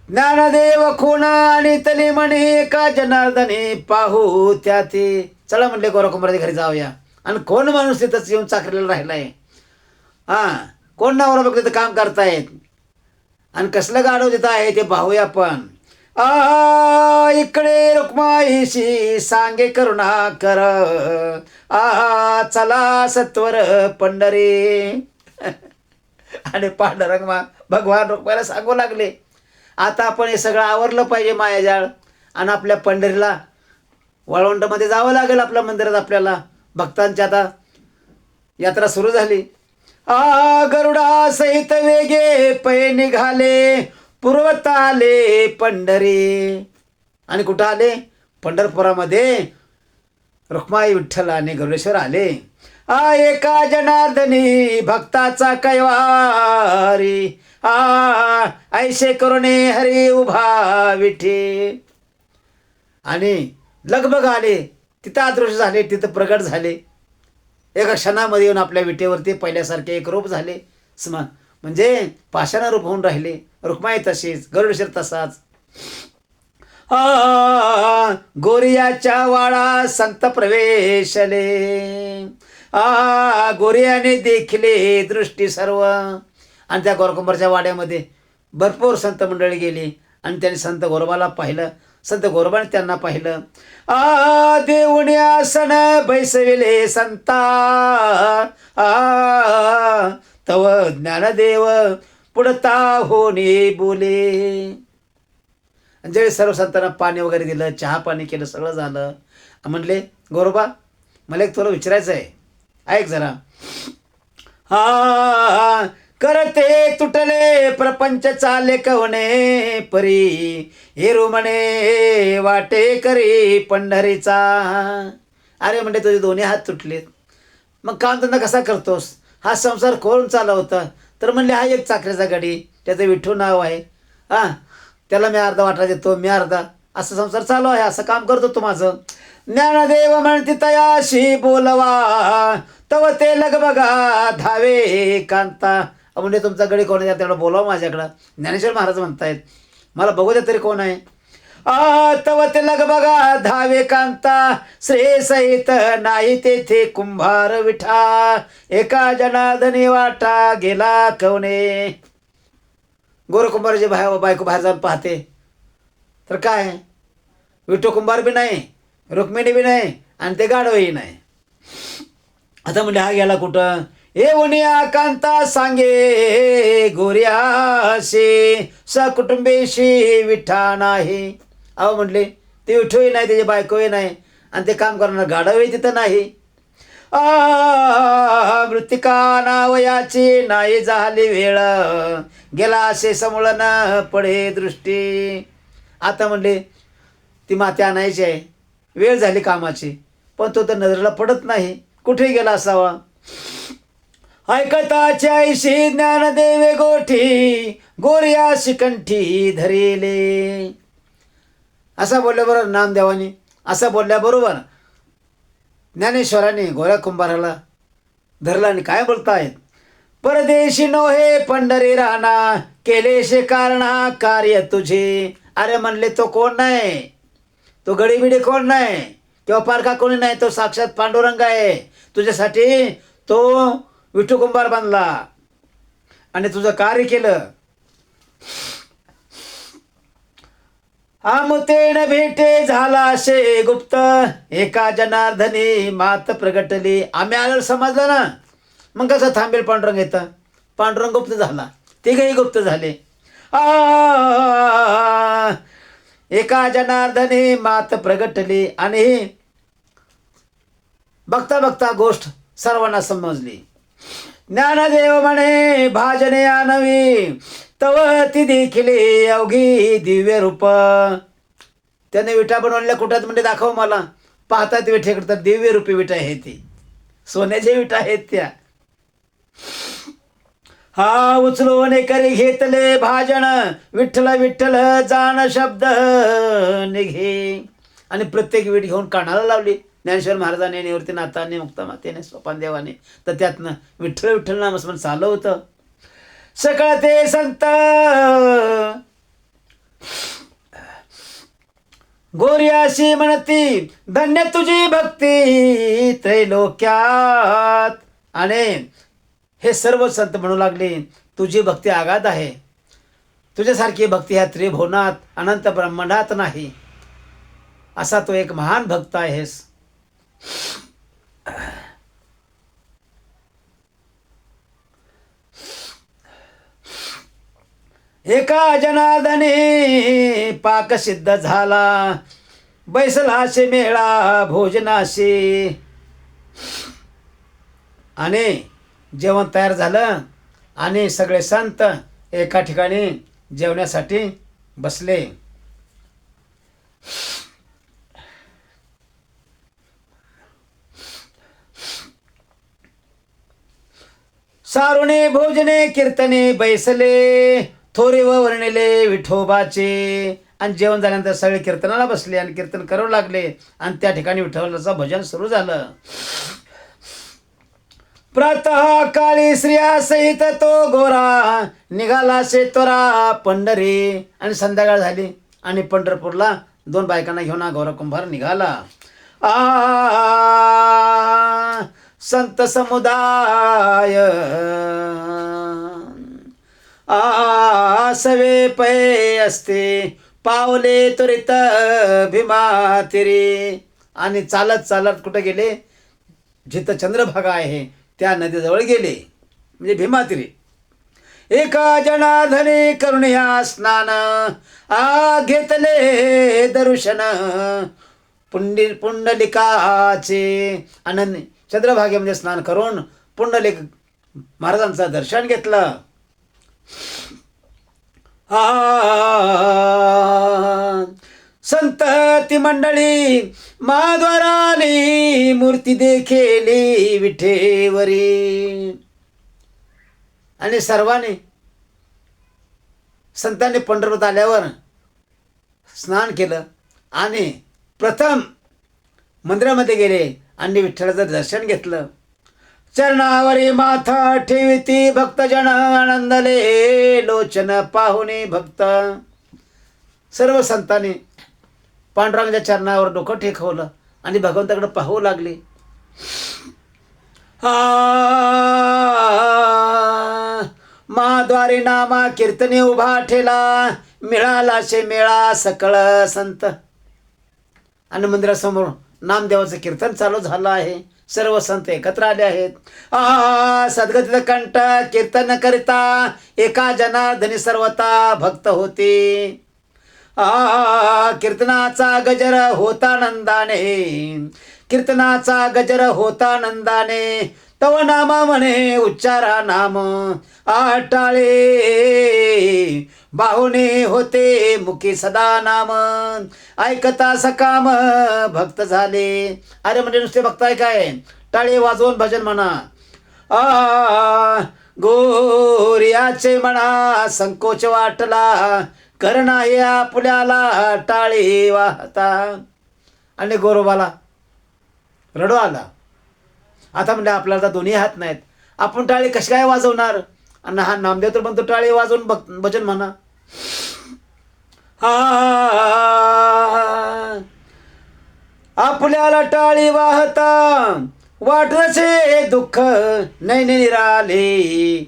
ज्ञानदेव खूण आणि तली म्हणे का जनार्दने पाहू त्या ते. चला म्हणले गोरा कुंभाराच्या घरी जाऊया. आणि कोण माणूस तिथंच येऊन चाकरीला राहिलाय, कोण नवरा बघ तिथं काम करतायत आणि कसलं गाडव तिथं आहे ते पाहूया आपण. इकडे रुक्माईशी सांगे करुणा कर चला सत्वर पंढरी. आणि पांडुरंग भगवान रुक्माईला सांगू लागले, आता आपण हे सगळं आवरलं पाहिजे मायाजाळ आणि आपल्या पंढरीला वाळवंटामध्ये जावं लागेल. आपल्या मंदिरात आपल्याला भक्तांची आता यात्रा सुरू झाली. गरुडा सहित वेगे पै निघाले पूर्वत आले पंढरी. आणि कुठं आले, पंढरपुरामध्ये रुक्माई विठ्ठल आणि गरुडेश्वर आले. एका जनार्दनी भक्ताचा कैवारी ऐसे करुणे हरी उभा विठे. आणि लगबग आले, तिथं अदृश्य झाले, तिथं प्रगट झाले. एका क्षणामध्ये येऊन आपल्या विटेवरती पहिल्यासारखे एक रूप झाले. म्हणजे पाषाण रूप होऊन राहिले. रुक्माई तशीच, गरुडेश्वर तसाच. गोरियाच्या वाडा संत प्रवेशले गोरियाने देखले दृष्टी सर्व. आणि त्या गोरकुंभारच्या वाड्यामध्ये भरपूर संत मंडळी गेली आणि त्यांनी संत गोरोबाला पाहिलं. संत गोरोबाने त्यांना पाहिलं. देऊणी आसन बैसविले संता तव ज्ञानदेव पुढता होणे बोले. ज्यावेळी सर्व संतांना पाणी वगैरे दिलं, चहा पाणी केलं, सगळं झालं. म्हणले गोरोबा मला एक तुला विचारायचं आहे, ऐक जरा. करते तुटले प्रपंच चाले कवणे परी हेरू म्हणे वाटे करी पंढरीचा. अरे म्हणते तुझे दोन्ही हात तुटलेत, मग काम धंदा कसा करतोस, हा संसार कोण चालवतं. तर म्हणले हा एक चाकरीचा गडी, त्याचं विठ्ठू नाव आहे, त्याला मी अर्धा वाटा देतो, मी अर्धा, असं संसार चालू आहे, असं काम करतो तो माझं. ज्ञानदेव म्हणते तयाशी बोलवा तव ते लग बघा धावे कांता. म्हणजे तुमचा गडी कोण आहे तेवढं बोलावं माझ्याकडं. ज्ञानेश्वर महाराज म्हणतायत मला बघू द्या तरी कोण आहे. तव ते लग बघा धावे कांता श्रेय सहित नाही तेथे कुंभार विठा एका जनार्दनी वाटा गेला कवणे. गोरकुंभाराची बायको बाहेर जाऊन पाहते तर काय, विठू कुंभार बी नाही, रुक्मिणी बी नाही आणि ते गाढवही नाही. आता म्हणजे हा गेला कुठं. ए उनिया कांता सांगे गोर्याशी सकुटुंबेशी विठा नाही. अहो म्हणले ते विठूही नाही, त्याची बायकोही नाही आणि ते काम करणार गाढवही तिथं नाही. मृतिका नावयाची नाही झाली वेळ गेला असे समूळ न पडे दृष्टी. आता म्हणले ती माती आणायची आहे, वेळ झाली कामाची, पण तो तर नजरेला पडत नाही, कुठे गेला असावा. ऐकताची ऐशी ज्ञानदेवे गोठी गोर्या शिकंठी धरिले. असा बोलल्याबरोबर नामदेवानी असं बोलल्याबरोबर ज्ञानेश्वराने गोऱ्या कुंभाराला धरला आणि काय बोलतायत. परदेशी नोहे पंढरी राणा केलेशे कारणा कार्य तुझे. अरे म्हणले तो कोण नाही, तो गडीबिडी कोण नाही किंवा पारखा कोणी नाही, तो साक्षात पांडुरंग आहे. तुझ्यासाठी तो विठू कुंभार बांधला. आणि तुझं कार्य केलं. आमुतेन भेटे झाला असे गुप्त, एका जनार्दनी मात प्रगटली. आम्ही आल्यावर समजलं ना, मग कसं थांबेल पांडुरंग येतं. पांडुरंग गुप्त झाला, तिघही गुप्त झाले. एका जनार्दनी मात प्रगटली. आणि बघता बघता गोष्ट सर्वांना समजली. ज्ञानदेव म्हणे भाजने आनवी, तव ती देखील अवघी दिव्य रूप. त्याने विटा बनवलेल्या कुठात म्हणजे दाखव मला. पाहतात विठेकडे तर दिव्य रूपी विटा आहे, ती सोन्याच्या विटा आहेत त्या. हा उचलून करी घेतले भाजन, विठ्ठल विठ्ठल जाण शब्द निघे. आणि प्रत्येक वीट घेऊन कानाला लावली. ज्ञानेश्वर महाराजांनी, निवृत्तीनाथांनी, मुक्तामातेने, सोपानदेवाने. तर त्यातनं विठ्ठल विठ्ठल नामस्मरण चालू होतं. सकळ ते संत गोरियाशी म्हणती, धन्य तुझी भक्ती त्रैलोक्यात. आणि हे सर्व संत म्हणू लागले, तुझी भक्ती आगाध आहे. तुझ्यासारखी भक्ती ह्या त्रिभुवनात अनंत ब्रह्मांडात नाही. असा तो एक महान भक्त आहेस. एका जनार्दनी पाक सिद्ध झाला, बैसलाशे मेळा भोजनाशी. आणि जेवण तयार झालं आणि सगळे संत एका ठिकाणी जेवण्यासाठी बसले. सारुणे भोजने कीर्तने बैसले, थोरे व वर्णिले विठोबाचे. आणि जेवण झाल्यानंतर सगळे कीर्तनाला बसले आणि कीर्तन करू लागले. आणि त्या ठिकाणी विठोबाचं भजन सुरू झालं. प्रातः काळी स्त्रिया सहित तो गोरा, निघाला शेतोरा पंढरी. आणि संध्याकाळ झाली आणि पंढरपूरला 2 बायकांना घेऊन हा गौरा कुंभार निघाला. संत समुदाय सवे पै असते, पावले त्वरित भीमातिरी. आणि चालत चालत कुठं गेले, जिथं चंद्रभागा आहे त्या नदीजवळ गेले, म्हणजे भीमातिरी. एका जनार्दनी करुणया स्नान, घेतले दर्शन पुंडलिकाचे. आणि चंद्रभागेमध्ये स्नान करून पुंडलिक महाराजांचं दर्शन घेतलं. संत ती मंडळी माद्वाराली, मूर्ती देखेली विठेवरी. आणि सर्वांनी संतांनी पंढरपूरात आल्यावर स्नान केलं आणि प्रथम मंदिरामध्ये गेले आणि विठ्ठलाचं दर्शन घेतलं. चरणावरी माथा ठेविती भक्तजन, आनंदले लोचन पाहुणे भक्त. सर्व संतांनी पांडुरंगाच्या चरणावर डोकं टेकवलं आणि भगवंताकडे पाहू लागले. माद्वारी नामा कीर्तने उभा ठेला, मिळाला शे मेळा सकळ संत. आणि मंदिरासमोर नामदेवाचं कीर्तन चालू झालं आहे. सर्व संत एकत्र आले आहेत. सद्गतीत कंठ कीर्तन करिता, एका जनार्दनी सर्वता भक्त होते. कीर्तनाचा गजर होता नंदाने, कीर्तनाचा गजर होता नंदाने. तव नामा म्हणे उच्चारा नाम, आटाळे बाहुने होते मुखी सदा नाम. ऐकता सकाम भक्त झाले. अरे म्हणजे नुसते भक्त आहे काय, टाळे वाजवून भजन म्हणा. गोरियाचे म्हणा संकोच वाटला, करणा हे आपल्याला टाळे वाहता. आणि गोरोबाला रडू आला. आता म्हणजे आपल्याला तर दोन्ही हात नाहीत, आपण टाळे कशी काय वाजवणार. आणि हा नामदेव तर म्हणतो टाळे वाजवून भजन म्हणा. आपल्याला टाळी वाहता, वाटचे दुःख नैने निराले.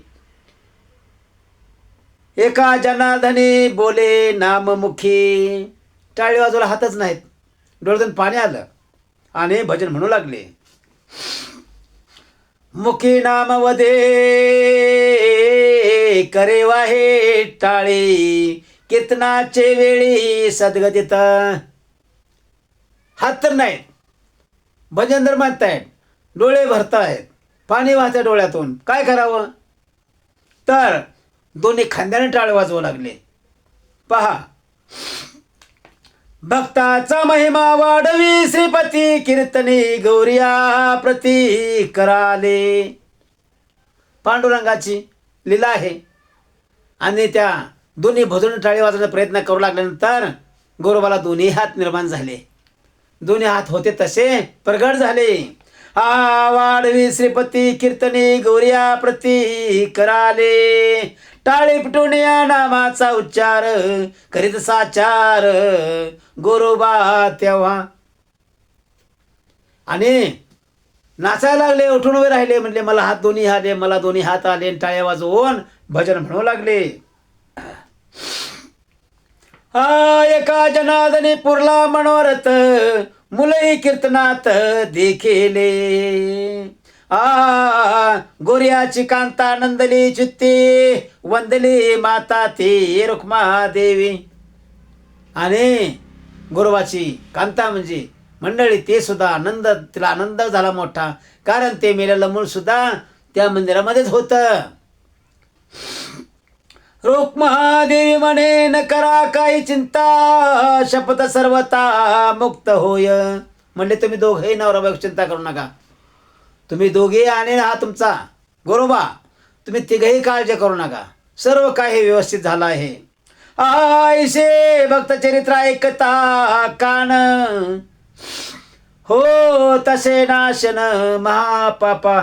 एका जनार्दनी बोले नाममुखी. टाळी वाजवायला हातच नाहीत, डोळ्यातून पाणी आलं आणि भजन म्हणू लागले. मुखी नाम वदे करे वाहे टाळी, कीर्तनाचे वेळी सद्गतीत. हात तर नाहीत, भजन तर म्हणतायत, डोळे भरतायत, पाणी वाहतंय डोळ्यातून. काय करावं? तर दोन्ही खांद्याने टाळे वाजवू लागले. पहा, भक्ताचा महिमा वाढवी श्रीपती, कीर्तनी गौरिया प्रती कराले. पांडुरंगाची लीला आहे. आणि त्या दोन्ही भजन टाळी वाजवण्याचा प्रयत्न करू लागल्यानंतर गौरवाला दोन्ही हात निर्माण झाले. दोन्ही हात होते तसे प्रगट झाले. वाढवी श्रीपती, कीर्तनी गौरिया प्रती कराले. टाळी पिटून या नामाचा उच्चार, करीत साचार गोरोबा तेव्हा. आणि नाचायला लागले, उठून उभे राहिले. म्हणले मला हात दोन्ही आले, मला दोन्ही हात आले. टाळ्या वाजवून भजन म्हणू लागले. एका जनार्दनी पुरला मनोरथ, मुलई कीर्तनात देखिले. गोर्याची कांता नंदली चित्ती, वंदली माता ती रुक्मादेवी. आणि गोरवाची कांता म्हणजे मंडळी, ते सुद्धा आनंद, तिला आनंद झाला मोठा. कारण ते मेलेलं मूळ सुद्धा त्या मंदिरामध्येच होतं. रुक्मादेवी म्हणे न करा काही चिंता, शपथ सर्वता मुक्त होय. म्हणले तुम्ही दोघेही नवरा बायको चिंता करू नका. तुम्ही दोघे आणि हा तुमचा गोरोबा, तुम्ही तिघही काळजी करू नका. सर्व काही व्यवस्थित झालं आहे. आयशे भक्त चरित्र ऐकता कान, हो तसे नाशन महापापा.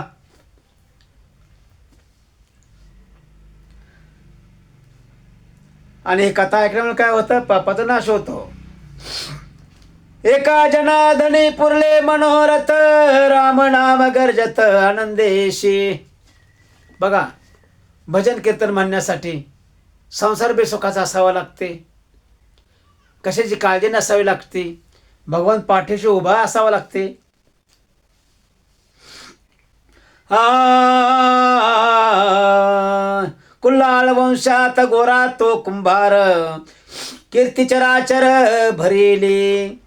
आणि ही कथा ऐकल्यामुळे काय होतं? पापाचा नाश होतो. एका जनार्दनी पुरले मनोरथ, राम नाम गर्जत आनंदेशी. बघा, भजन कीर्तन म्हणण्यासाठी संसार बी सुखाचा असावा लागते, कशाची काळजी नसावी लागते, भगवान पाठीशी उभा असावा लागते. कुल्हाळ वंशात गोरा तो कुंभार, कीर्ती चराचर भरेली.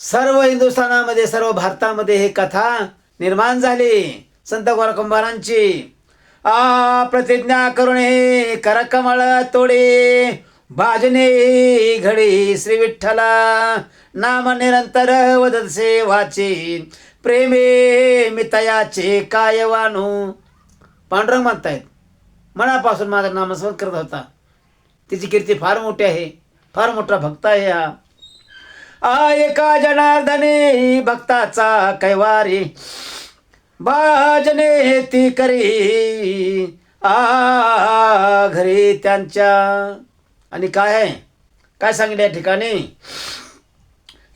सर्व हिंदुस्थानामध्ये, सर्व भारतामध्ये ही कथा निर्माण झाली संत गोरा कुंभारांची. प्रतिज्ञा करुणे कर कमळ तोडे, भाजने घडी श्री विठ्ठला. नाम निरंतर वदत सेवाचे, प्रेमे मितयाचे काय वानू. पांडुरंग म्हणतायत, मनापासून माझा नामस्मरण करत होता. तिची कीर्ती फार मोठी आहे, फार मोठा भक्त आहे हा. एका जनार्दनी भक्ताचा कैवारी, भाजने ती करी घरी त्यांच्या. आणि काय आहे, काय सांगितलं या ठिकाणी?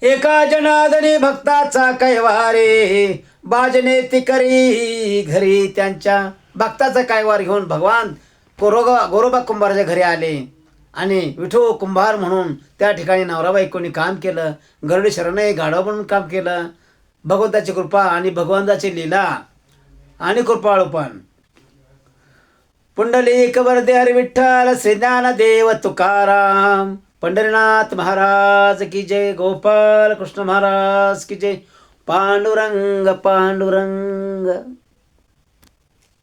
एका जनार्दनी भक्ताचा कैवारी, बाजने ती करी घरी त्यांच्या. भक्ताचा कैवार घेऊन भगवान गोरोबा कुंभाराच्या घरी आले आणि विठो कुंभार म्हणून त्या ठिकाणी नवरा बायकोनी काम केलं. गरुडी शरण गाढव म्हणून काम केलं. भगवंताची कृपा आणि भगवंताची लीला आणि कृपाळूपण. पुंडलिक वरदे हरी विठ्ठल, श्री ज्ञानदेव तुकाराम. पंढरीनाथ महाराज की जय. गोपाल कृष्ण महाराज की जय. पांडुरंग पांडुरंग.